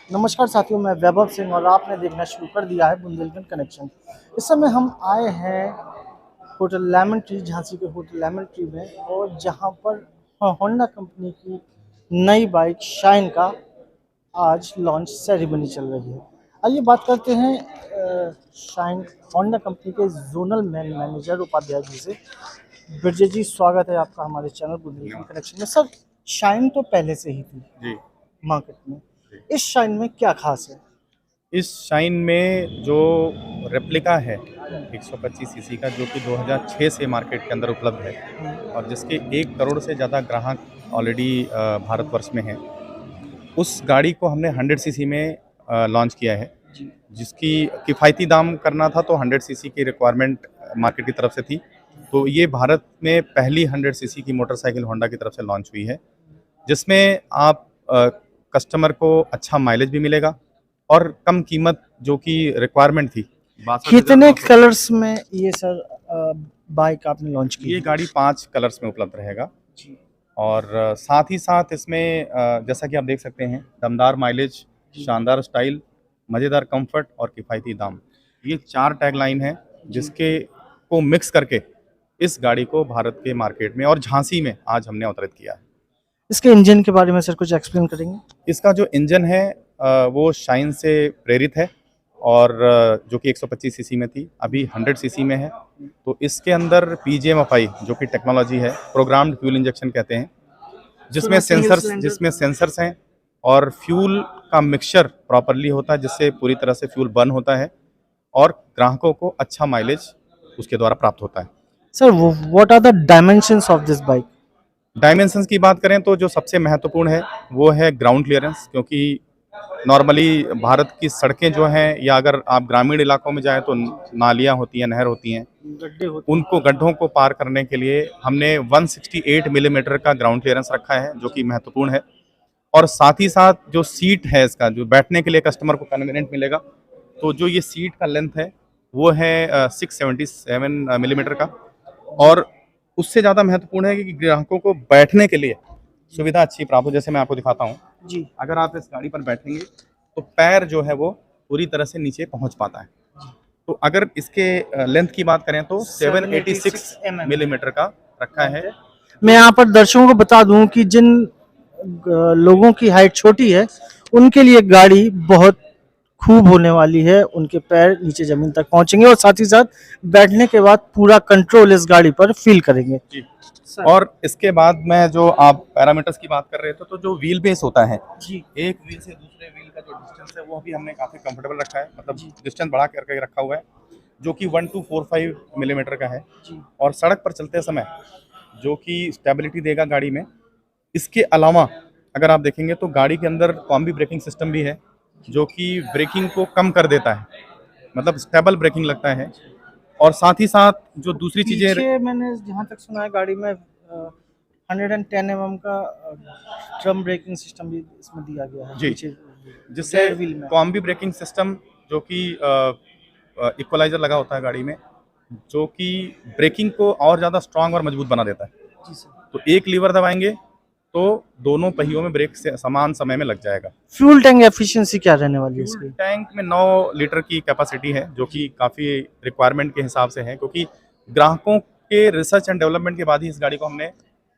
नमस्कार साथियों, मैं वैभव सिंह और आपने देखना शुरू कर दिया है बुंदेलखंड कनेक्शन। इस समय हम आए हैं होटल लेमन ट्री, झांसी के होटल लेमन ट्री में, और जहां पर होंडा कंपनी की नई बाइक शाइन का आज लॉन्च सेरेमनी चल रही है। आइए बात करते हैं शाइन होंडा कंपनी के जोनल मैनेजर उपाध्याय जी से। ब्रजेश जी, स्वागत है आपका हमारे चैनल बुंदेलखंड कनेक्शन में। सर, शाइन तो पहले से ही थी जी। मार्केट में, इस शाइन में क्या खास है? इस शाइन में जो रेप्लिका है 125 सीसी का, जो कि 2006 से मार्केट के अंदर उपलब्ध है और जिसके 1 करोड़ से ज़्यादा ग्राहक ऑलरेडी भारतवर्ष में हैं, उस गाड़ी को हमने 100 सीसी में लॉन्च किया है। जी। जिसकी किफ़ायती दाम करना था, तो 100 सीसी की रिक्वायरमेंट मार्केट की तरफ से थी। तो ये भारत में पहली 100 सीसी की मोटरसाइकिल होंडा की तरफ से लॉन्च हुई है, जिसमें आप कस्टमर को अच्छा माइलेज भी मिलेगा और कम कीमत, जो कि रिक्वायरमेंट थी। कितने कलर्स में ये सर बाइक आपने लॉन्च की ये है? गाड़ी 5 कलर्स में उपलब्ध रहेगा जी। और साथ ही साथ इसमें जैसा कि आप देख सकते हैं, दमदार माइलेज, शानदार स्टाइल, मज़ेदार कंफर्ट और किफ़ायती दाम। ये 4 टैगलाइन है, जिसके को मिक्स करके इस गाड़ी को भारत के मार्केट में और झांसी में आज हमने अवतरित किया है। इसके इंजन के बारे में सर कुछ एक्सप्लेन करेंगे? इसका जो इंजन है वो शाइन से प्रेरित है और जो कि 125 सीसी में थी, अभी 100 सीसी में है। तो इसके अंदर PGM-FI जो कि टेक्नोलॉजी है, प्रोग्राम्ड फ्यूल इंजेक्शन कहते हैं, जिसमें सेंसर्स हैं और फ्यूल का मिक्सचर प्रॉपरली होता है, जिससे पूरी तरह से फ्यूल बर्न होता है और ग्राहकों को अच्छा माइलेज उसके द्वारा प्राप्त होता है। Sir, what are the dimensions of this bike? Dimensions की बात करें तो जो सबसे महत्वपूर्ण है वो है ग्राउंड क्लियरेंस, क्योंकि नॉर्मली भारत की सड़कें जो हैं, या अगर आप ग्रामीण इलाकों में जाएं तो नालियां होती हैं, नहर होती हैं, गड्ढे होते हैं। उनको गड्ढों को पार करने के लिए हमने 168 मिलीमीटर का ग्राउंड क्लियरेंस रखा है, जो कि महत्वपूर्ण है। और साथ ही साथ जो सीट है इसका, जो बैठने के लिए कस्टमर को कन्वीनियंट मिलेगा, तो जो ये सीट का लेंथ है वो है 677 मिलीमीटर का। और उससे ज़्यादा महत्वपूर्ण है कि ग्राहकों को बैठने के लिए सुविधा अच्छी प्राप्त हो। जैसे मैं आपको दिखाता हूँ, जी। अगर आप इस गाड़ी पर बैठेंगे तो पैर जो है वो पूरी तरह से नीचे पहुंच पाता है। तो अगर इसके लेंथ की बात करें तो 786 मिलीमीटर का रखा है। मैं यहाँ पर दर्शकों को बता दूं कि जिन लोगों की हाइट छोटी है, उनके लिए गाड़ी बहुत खूब होने वाली है। उनके पैर नीचे जमीन तक पहुंचेंगे और साथ ही साथ बैठने के बाद पूरा कंट्रोल इस गाड़ी पर फील करेंगे। जी। और इसके बाद में जो आप पैरामीटर्स की बात कर रहे थे, तो जो व्हील बेस होता है जी। एक व्हील से दूसरे व्हील का जो डिस्टेंस है वो भी हमने काफ़ी कंफर्टेबल रखा है, मतलब डिस्टेंस बढ़ा करके रखा हुआ है, जो कि 1245 मिलीमीटर का है। जी। और सड़क पर चलते समय जो कि स्टेबिलिटी देगा गाड़ी में। इसके अलावा अगर आप देखेंगे तो गाड़ी के अंदर कॉम्बी ब्रेकिंग सिस्टम भी है, जो कि ब्रेकिंग को कम कर देता है, मतलब स्टेबल ब्रेकिंग लगता है। और साथ ही साथ जो दूसरी चीज़ें, पीछे मैंने जहाँ तक सुना है गाड़ी में 110 mm का ड्रम ब्रेकिंग सिस्टम भी इसमें दिया गया है। जी, पीछे जिससे रेड व्हील में। कॉम्बी ब्रेकिंग सिस्टम, जो कि इक्वलाइजर लगा होता है गाड़ी में, जो कि ब्रेकिंग को और ज़्यादा स्ट्रांग और मजबूत बना देता है। जी सर। तो एक लीवर दबाएंगे तो दोनों पहियों में ब्रेक से समान समय में लग जाएगा। फ्यूल टैंक एफिशिएंसी क्या रहने वाली है फ्यूल इसकी? टैंक में 9 लीटर की कैपेसिटी है, जो कि काफ़ी रिक्वायरमेंट के हिसाब से है, क्योंकि ग्राहकों के रिसर्च एंड डेवलपमेंट के बाद ही इस गाड़ी को हमने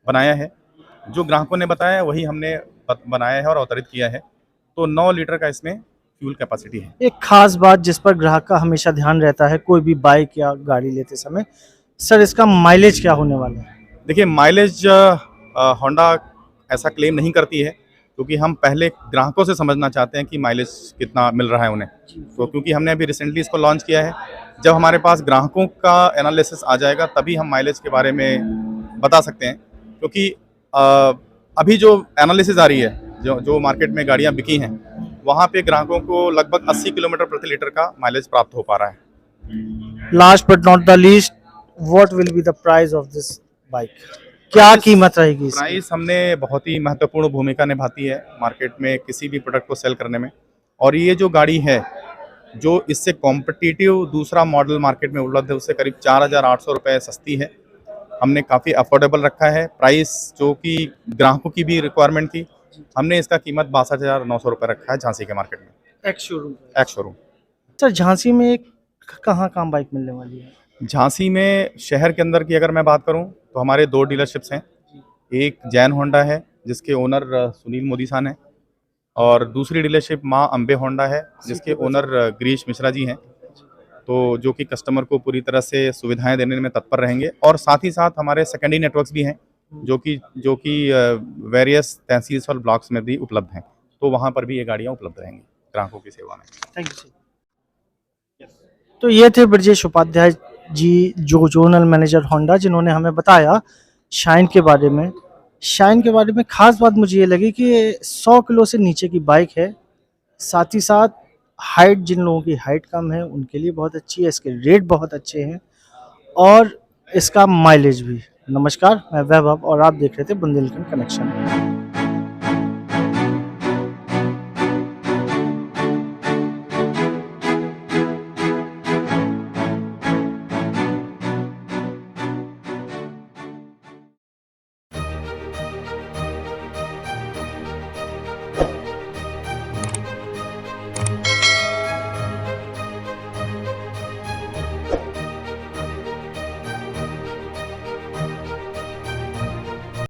बनाया है। जो ग्राहकों ने बताया वही हमने बनाया है और अवतरित किया है। तो 9 लीटर का इसमें फ्यूल कैपेसिटी है। एक खास बात जिस पर ग्राहक का हमेशा ध्यान रहता है कोई भी बाइक या गाड़ी लेते समय, सर इसका माइलेज क्या होने वाला है? देखिए, माइलेज होंडा ऐसा क्लेम नहीं करती है, क्योंकि हम पहले ग्राहकों से समझना चाहते हैं कि माइलेज कितना मिल रहा है उन्हें। तो क्योंकि हमने अभी रिसेंटली इसको लॉन्च किया है, जब हमारे पास ग्राहकों का एनालिसिस आ जाएगा तभी हम माइलेज के बारे में बता सकते हैं। क्योंकि अभी जो एनालिसिस आ रही है, जो मार्केट में गाड़ियाँ बिकी हैं, वहाँ पे ग्राहकों को लगभग 80 किलोमीटर प्रति लीटर का माइलेज प्राप्त हो पा रहा है। Last but not the least, what will be the price of this bike? क्या कीमत रहेगी इसकी? प्राइस हमने बहुत ही महत्वपूर्ण भूमिका निभाती है मार्केट में किसी भी प्रोडक्ट को सेल करने में। और ये जो गाड़ी है, जो इससे कॉम्पिटिटिव दूसरा मॉडल मार्केट में उपलब्ध है, उससे करीब 4,800 रुपये सस्ती है। हमने काफ़ी अफोर्डेबल रखा है प्राइस, जो कि ग्राहकों की भी रिक्वायरमेंट थी हमने इसका कीमत 62,900 रुपये रखा है झांसी के मार्केट में, ex showroom. Ex showroom. Sir Jhansi में कहाँ बाइक मिलने वाली है? झांसी में शहर के अंदर की अगर मैं बात करूं तो हमारे 2 डीलरशिप्स हैं। एक जैन होंडा है जिसके ओनर सुनील मोदी सान है, और दूसरी डीलरशिप माँ अम्बे होंडा है जिसके ओनर गिरीश मिश्रा जी हैं, तो जो कि कस्टमर को पूरी तरह से सुविधाएं देने में तत्पर रहेंगे। और साथ ही साथ हमारे सेकेंडरी नेटवर्क्स भी हैं जो कि वेरियस तहसील और ब्लॉक्स में भी उपलब्ध हैं, तो वहाँ पर भी ये गाड़ियाँ उपलब्ध रहेंगी ग्राहकों की सेवा में। Thank you sir. तो ये थे ब्रजेश उपाध्याय जी, जो जोनल मैनेजर होंडा, जिन्होंने हमें बताया शाइन के बारे में। शाइन के बारे में खास बात मुझे ये लगी कि 100 किलो से नीचे की बाइक है, साथ ही साथ हाइट, जिन लोगों की हाइट कम है उनके लिए बहुत अच्छी है, इसके रेट बहुत अच्छे हैं और इसका माइलेज भी। नमस्कार, मैं वैभव और आप देख रहे थे बुंदेलखंड कनेक्शन।